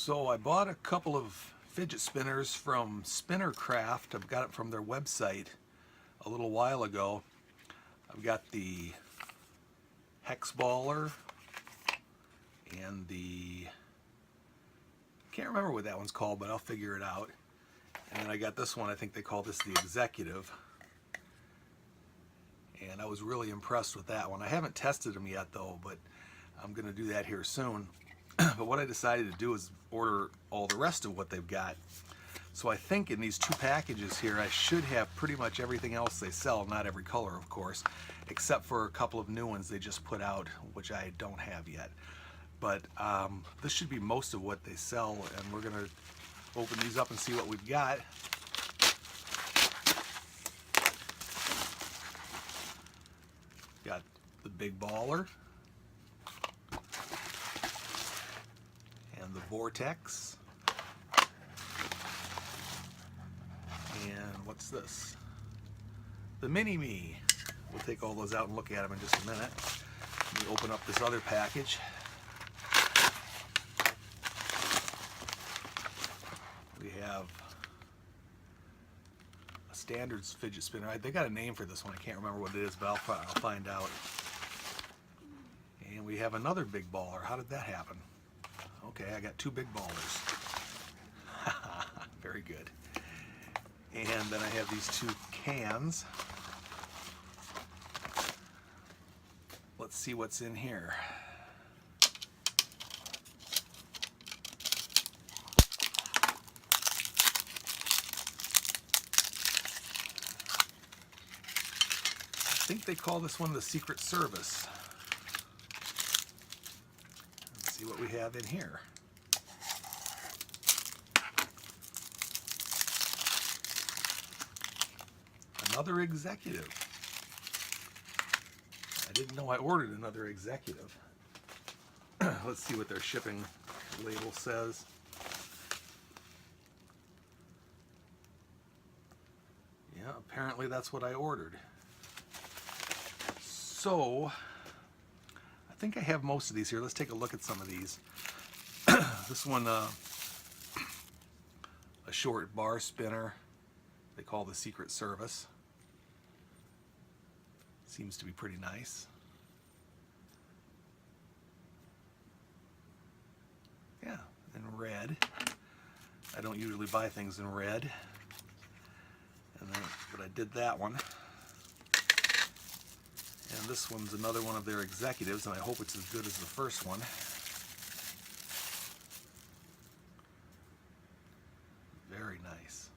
So I bought a couple of fidget spinners from Spinnercraft. I've got it from their website a little while ago. I've got the hex baller and the, can't remember what that one's called, but I'll figure it out. And then I got this one, I think they call this the executive. And I was really impressed with that one. I haven't tested them yet though, but I'm going to do that here soon. But what I decided to do is order all the rest of what they've got. So I think in these two packages here I should have pretty much everything else they sell, not every color of course, except for a couple of new ones they just put out, which I don't have yet. But this should be most of what they sell, and we're going to open these up and see what we've got. Got the big baller and the vortex, and what's this? The mini-me. We'll take all those out and look at them in just a minute. Let me open up this other package. We have a standard fidget spinner. They got a name for this one. I can't remember what it is, but I'll find out. And we have another big baller. How did that happen? Okay, I got two big ballers. Very good. And then I have these two cans. Let's see what's in here. I think they call this one the Secret Service. Let's see what we have in here. Another executive. I didn't know I ordered another executive. Let's see what their shipping label says. Yeah, apparently that's what I ordered. So, I think I have most of these here. Let's take a look at some of these. This one, a short bar spinner, they call the Secret Service. Seems to be pretty nice. Yeah, in red. I don't usually buy things in red, but I did that one. And this one's another one of their executives, and I hope it's as good as the first one. Very nice.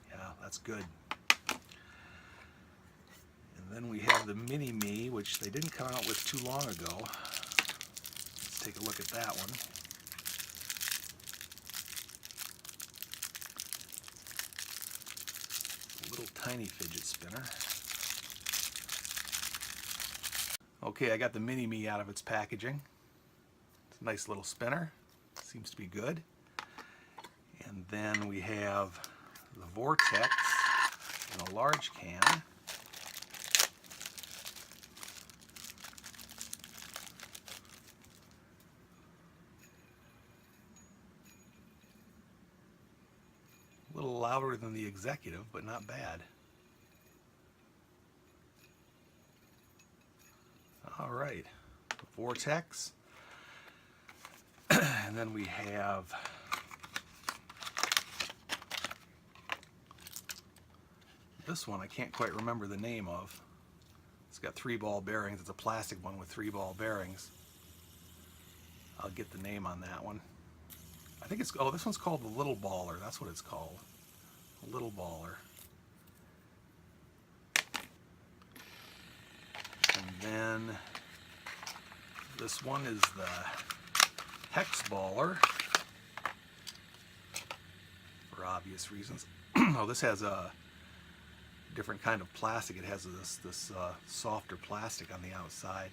Yeah, that's good. And then we have the mini-me, which they didn't come out with too long ago. Let's take a look at that one. Little tiny fidget spinner. Okay, I got the mini-me out of its packaging. It's a nice little spinner. Seems to be good. And then we have the vortex in a large can. A little louder than the executive, but not bad. All right, the vortex. And then we have this one I can't quite remember the name of. It's got 3-ball bearings. It's a plastic one with 3-ball bearings. I'll get the name on that one. I think it's, oh, this one's called the Little Baller. That's what it's called. The Little Baller. And then this one is the hex baller, for obvious reasons. Oh, this has a different kind of plastic. It has this softer plastic on the outside.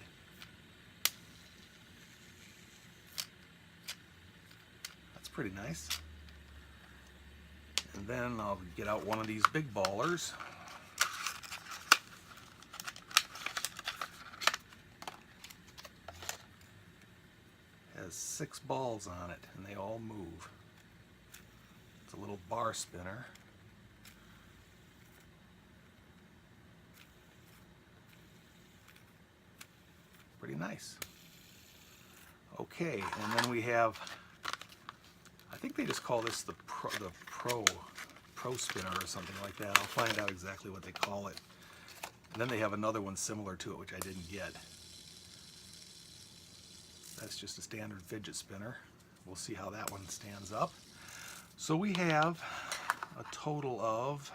That's pretty nice. And then I'll get out one of these big ballers. has 6 balls on it, and they all move. It's a little bar spinner. Pretty nice. Okay, and then we have, I think they just call this the Pro spinner or something like that. I'll find out exactly what they call it. And then they have another one similar to it, which I didn't get. That's just a standard fidget spinner. We'll see how that one stands up. So we have a total of,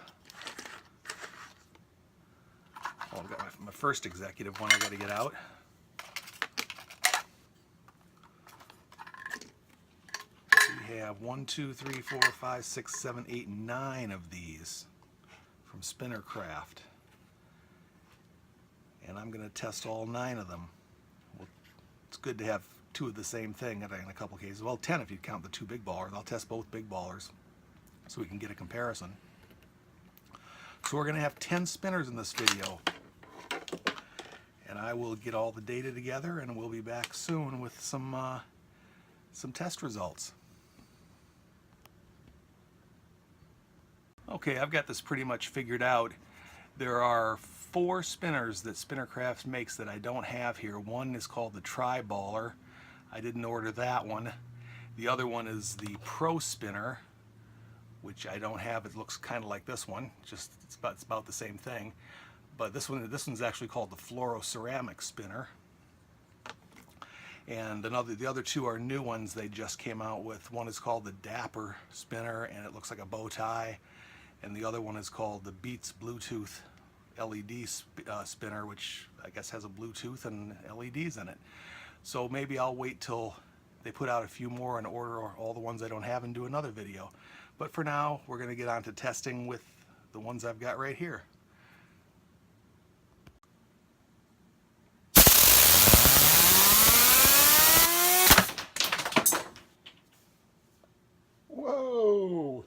oh, I've got my first executive one I got to get out. We have 1, 2, 3, 4, 5, 6, 7, 8, 9 of these from Spinnercraft. And I'm going to test all 9 of them. Well, it's good to have 2 of the same thing in a couple cases. Well, 10 if you count the 2 big ballers. I'll test both big ballers so we can get a comparison. So we're going to have 10 spinners in this video. And I will get all the data together and we'll be back soon with some test results. Okay, I've got this pretty much figured out. There are 4 spinners that Spinnercraft makes that I don't have here. One is called the Tri-Baller. I didn't order that one. The other one is the Pro Spinner, which I don't have. It looks kind of like this one, just it's about the same thing. But this one's actually called the Fluoro-Ceramic Spinner. And the other 2 are new ones they just came out with. One is called the Dapper Spinner, and it looks like a bow tie. And the other one is called the Beats Bluetooth LED spinner, which I guess has a Bluetooth and LEDs in it. So maybe I'll wait till they put out a few more and order all the ones I don't have and do another video. But for now, we're going to get on to testing with the ones I've got right here. Whoa!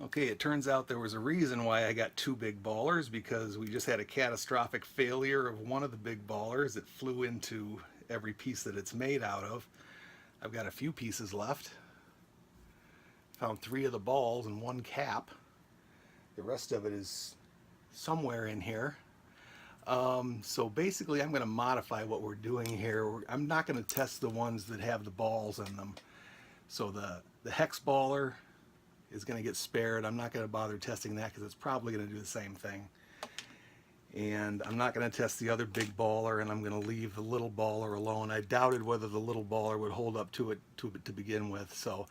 Okay, it turns out there was a reason why I got 2 big ballers, because we just had a catastrophic failure of one of the big ballers. It flew into every piece that it's made out of. I've got a few pieces left. Found 3 of the balls and 1 cap. The rest of it is somewhere in here. So basically I'm going to modify what we're doing here. I'm not going to test the ones that have the balls in them. So the hex baller is going to get spared. I'm not going to bother testing that because it's probably going to do the same thing. And I'm not going to test the other big baller, and I'm going to leave the little baller alone. I doubted whether the little baller would hold up to it to begin with, so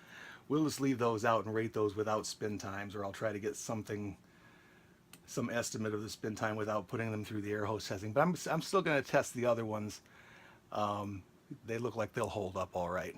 we'll just leave those out and rate those without spin times, or I'll try to get some estimate of the spin time without putting them through the air hose testing. But I'm still going to test the other ones. They look like they'll hold up all right.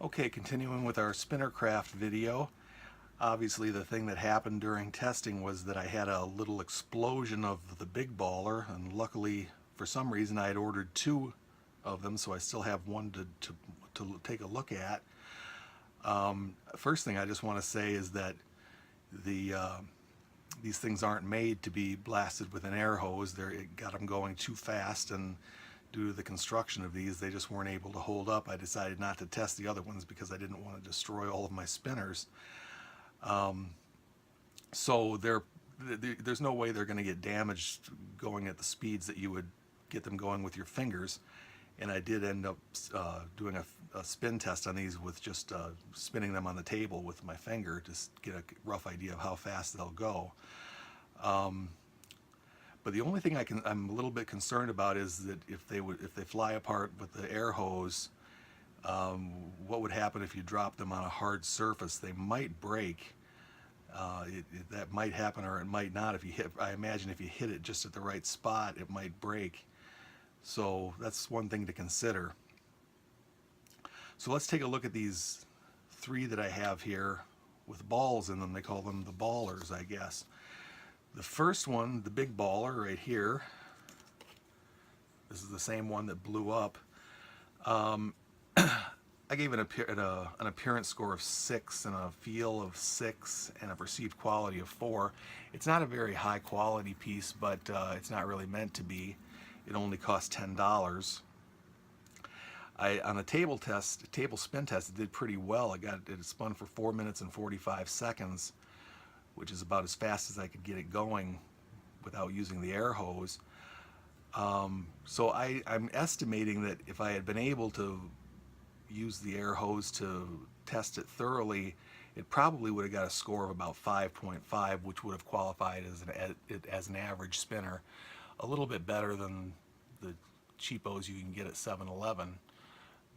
Okay, continuing with our Spinnercraft video. Obviously the thing that happened during testing was that I had a little explosion of the big baller, and luckily for some reason I had ordered 2 of them, so I still have one to take a look at. First thing I just want to say is that these things aren't made to be blasted with an air hose. It got them going too fast, and due to the construction of these, they just weren't able to hold up. I decided not to test the other ones because I didn't want to destroy all of my spinners. So there's no way they're going to get damaged going at the speeds that you would get them going with your fingers. And I did end up doing a spin test on these with just spinning them on the table with my finger to get a rough idea of how fast they'll go. But the only thing I'm a little bit concerned about is that if they fly apart with the air hose, what would happen if you drop them on a hard surface? They might break. That might happen, or it might not. I imagine if you hit it just at the right spot, it might break. So that's one thing to consider. So let's take a look at these 3 that I have here with balls in them. They call them the ballers, I guess. The first one, the big baller right here, this is the same one that blew up. I gave it an appearance score of 6 and a feel of 6 and a perceived quality of 4. It's not a very high quality piece, but it's not really meant to be. It only cost $10. On a table spin test, it did pretty well. It spun for 4 minutes and 45 seconds, which is about as fast as I could get it going without using the air hose. So I'm estimating that if I had been able to use the air hose to test it thoroughly, it probably would have got a score of about 5.5, which would have qualified as an average spinner. A little bit better than the cheapos you can get at 7-Eleven.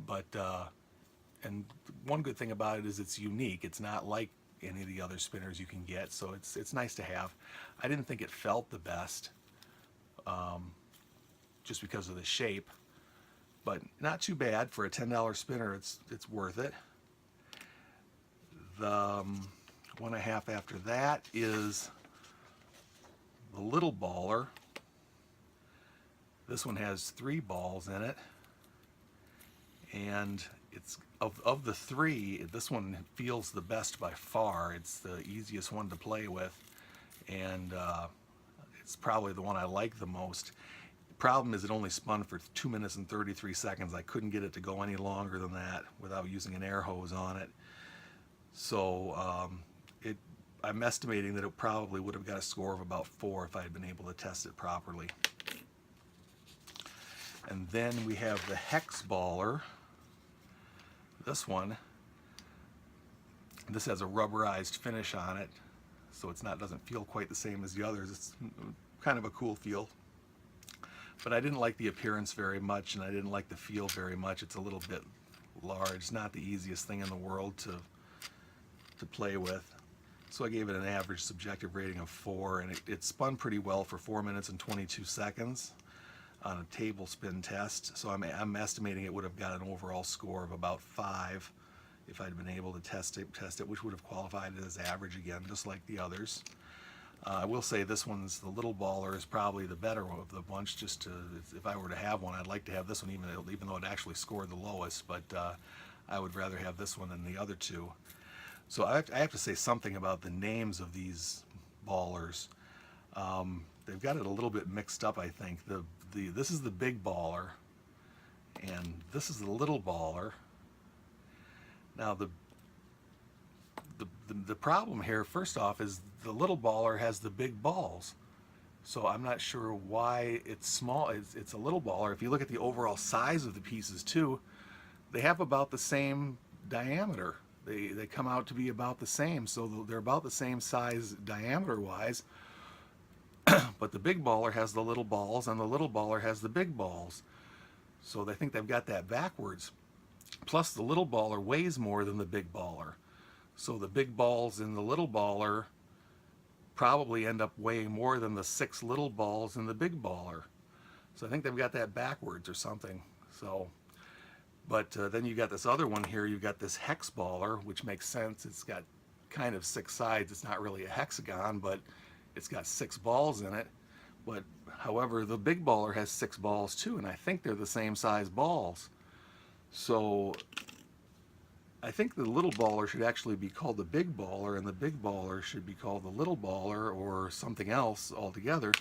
But and one good thing about it is it's unique. It's not like any of the other spinners you can get, so it's nice to have. I didn't think it felt the best, just because of the shape, but not too bad for a $10 spinner. It's worth it. The one I have after that is the little baller. This one has 3 balls in it, and it's of the 3, this one feels the best by far. It's the easiest one to play with, and it's probably the one I like the most. The problem is it only spun for 2 minutes and 33 seconds. I couldn't get it to go any longer than that without using an air hose on it. So I'm estimating that it probably would have got a score of about 4 if I had been able to test it properly. And then we have the hex baller. This one, this has a rubberized finish on it, so doesn't feel quite the same as the others. It's kind of a cool feel, but I didn't like the appearance very much, and I didn't like the feel very much. It's a little bit large. It's not the easiest thing in the world to play with, so I gave it an average subjective rating of 4, and it spun pretty well for 4 minutes and 22 seconds on a table spin test. So I'm estimating it would have got an overall score of about 5 if I'd been able to test it, which would have qualified it as average again, just like the others. I will say this one's, the little baller, is probably the better one of the bunch. If I were to have one, I'd like to have this one, even though it actually scored the lowest, but I would rather have this one than the other 2. So I have to say something about the names of these ballers. They've got it a little bit mixed up, I think. This is the big baller, and this is the little baller. Now the problem here, first off, is the little baller has the big balls, so I'm not sure why it's small. It's a little baller. If you look at the overall size of the pieces too, they have about the same diameter. They come out to be about the same, so they're about the same size diameter wise. But the big baller has the little balls, and the little baller has the big balls. So I think they've got that backwards. Plus, the little baller weighs more than the big baller. So the big balls in the little baller probably end up weighing more than the 6 little balls in the big baller. So I think they've got that backwards or something. So But then you got this other one here. You've got this hex baller, which makes sense. It's got kind of 6 sides. It's not really a hexagon, but it's got 6 balls in it. But however, the big baller has 6 balls too, and I think they're the same size balls. So I think the little baller should actually be called the big baller, and the big baller should be called the little baller or something else altogether.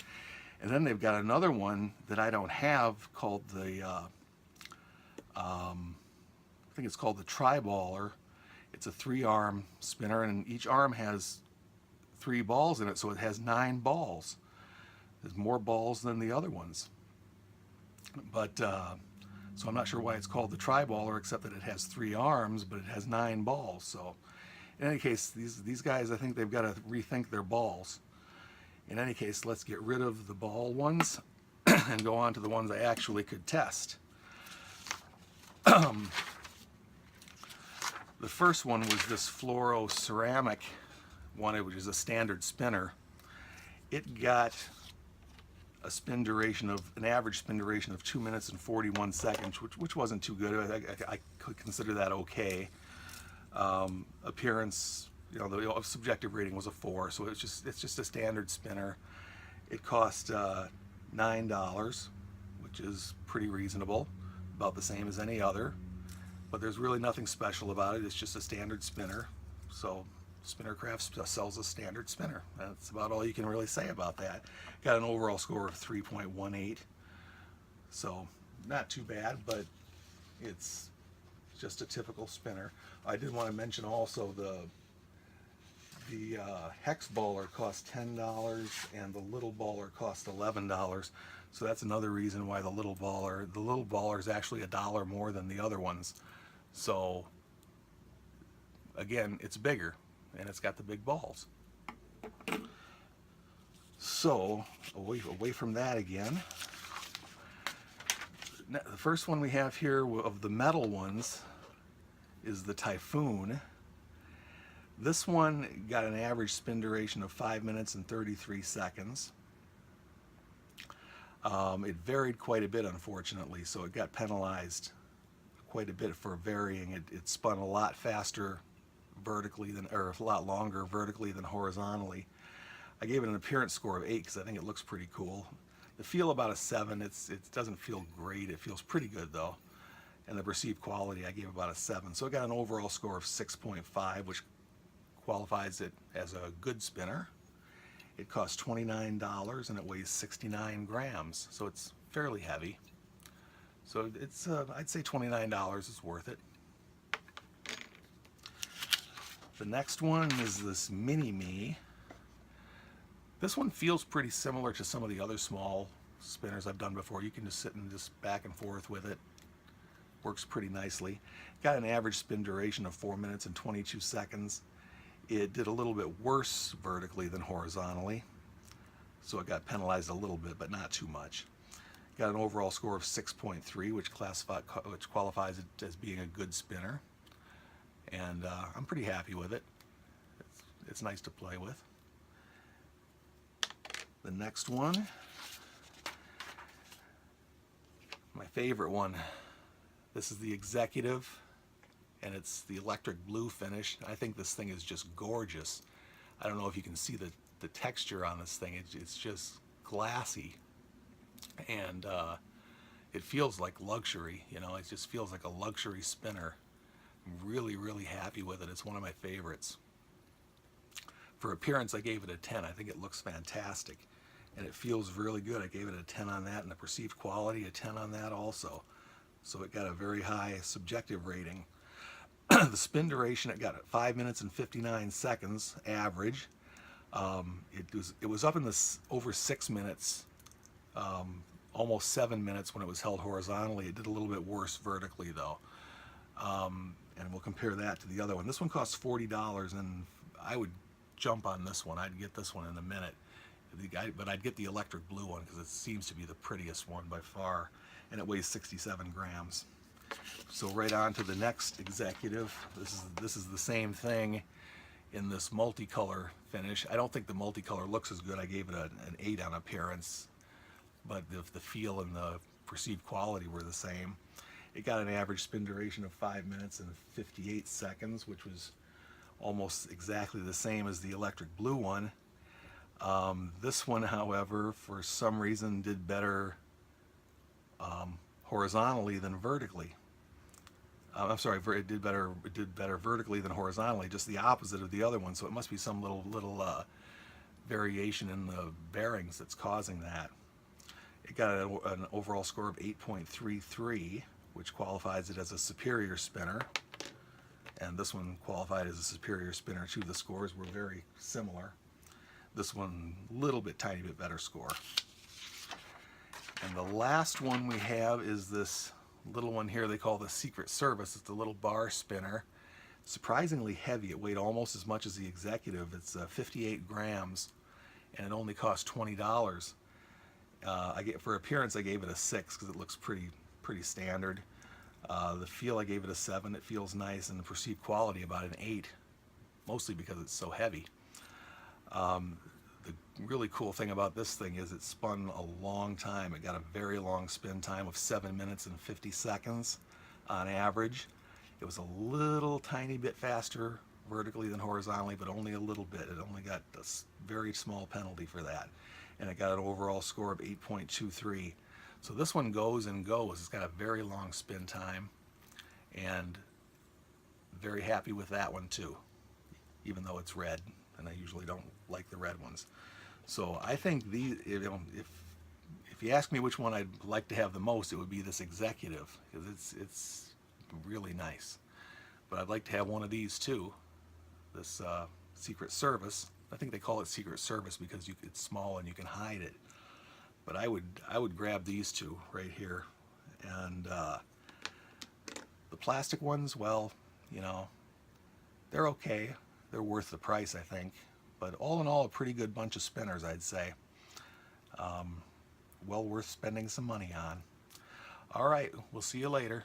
And then they've got another one that I don't have called the I think it's called the tri-baller. It's a 3-arm spinner, and each arm has 3 balls in it, so it has 9 balls. There's more balls than the other ones. But so I'm not sure why it's called the tri-baller, except that it has 3 arms, but it has 9 balls. So in any case, these guys, I think they've got to rethink their balls. In any case, let's get rid of the ball ones and go on to the ones I actually could test. The first one was this fluoro ceramic one, which is a standard spinner. It got a spin duration of, an average spin duration of 2 minutes and 41 seconds, which wasn't too good. I could consider that okay. Appearance, you know, the subjective rating was a 4, so it's just a standard spinner. It cost $9, which is pretty reasonable, about the same as any other. But there's really nothing special about it. It's just a standard spinner. So Spinnercraft sells a standard spinner. That's about all you can really say about that. Got an overall score of 3.18. So not too bad, but it's just a typical spinner. I did want to mention also the hex baller cost $10 and the little baller cost $11. So that's another reason why the little baller is actually $1 more than the other ones. So again, it's bigger and it's got the big balls. So away from that again, the first one we have here of the metal ones is the Typhoon. This one got an average spin duration of 5 minutes and 33 seconds. It varied quite a bit, unfortunately, so it got penalized quite a bit for varying. It spun a lot faster vertically than, or a lot longer vertically than horizontally. I gave it an appearance score of 8 because I think it looks pretty cool. The feel about a 7. It doesn't feel great. It feels pretty good though. And the perceived quality I gave about a 7. So it got an overall score of 6.5, which qualifies it as a good spinner. It costs $29 and it weighs 69 grams, so it's fairly heavy. So it's I'd say $29 is worth it. The next one is this Mini Me. This one feels pretty similar to some of the other small spinners I've done before. You can just sit and just back and forth with it. Works pretty nicely. Got an average spin duration of 4 minutes and 22 seconds. It did a little bit worse vertically than horizontally, so it got penalized a little bit, but not too much. Got an overall score of 6.3, which qualifies it as being a good spinner, and I'm pretty happy with it. It's nice to play with. The next one, my favorite one. This is the Executive, and it's the electric blue finish. I think this thing is just gorgeous. I don't know if you can see the texture on this thing. It's just glassy, and it feels like luxury. You know, it just feels like a luxury spinner. I'm really, really happy with it. It's one of my favorites. For appearance, I gave it a 10. I think it looks fantastic, and it feels really good. I gave it a 10 on that, and the perceived quality, a 10 on that also. So it got a very high subjective rating. The spin duration, it got at 5 minutes and 59 seconds average. It was up in this over 6 minutes, almost 7 minutes when it was held horizontally. It did a little bit worse vertically though. And we'll compare that to the other one. This one costs $40, and I would jump on this one. I'd get this one in a minute. But I'd get the electric blue one because it seems to be the prettiest one by far, and it weighs 67 grams. So right on to the next Executive. This is the same thing in this multicolor finish. I don't think the multicolor looks as good. I gave it an 8 on appearance, but the feel and the perceived quality were the same. It got an average spin duration of 5 minutes and 58 seconds, which was almost exactly the same as the electric blue one. This one, however, for some reason did better horizontally than vertically. I'm sorry, it did better vertically than horizontally, just the opposite of the other one. So it must be some little variation in the bearings that's causing that. It got an overall score of 8.33, which qualifies it as a superior spinner. And this one qualified as a superior spinner too. The scores were very similar. This one, tiny bit better score. And the last one we have is this little one here they call the Secret Service. It's a little bar spinner. Surprisingly heavy. It weighed almost as much as the Executive. It's 58 grams, and it only cost $20. For appearance, I gave it a 6 because it looks pretty standard. The feel, I gave it a 7. It feels nice, and the perceived quality about an 8, mostly because it's so heavy. The really cool thing about this thing is it spun a long time. It got a very long spin time of 7 minutes and 50 seconds on average. It was a little tiny bit faster vertically than horizontally, but only a little bit. It only got a very small penalty for that. And it got an overall score of 8.23. So this one goes and goes. It's got a very long spin time, and very happy with that one too, even though it's red, and I usually don't like the red ones. So I think these, if you ask me which one I'd like to have the most, it would be this Executive, because it's really nice. But I'd like to have one of these too, this Secret Service. I think they call it Secret Service because it's small and you can hide it. But I would grab these two right here. And the plastic ones, well, you know, they're okay. They're worth the price, I think. But all in all, a pretty good bunch of spinners, I'd say. Well worth spending some money on. All right, we'll see you later.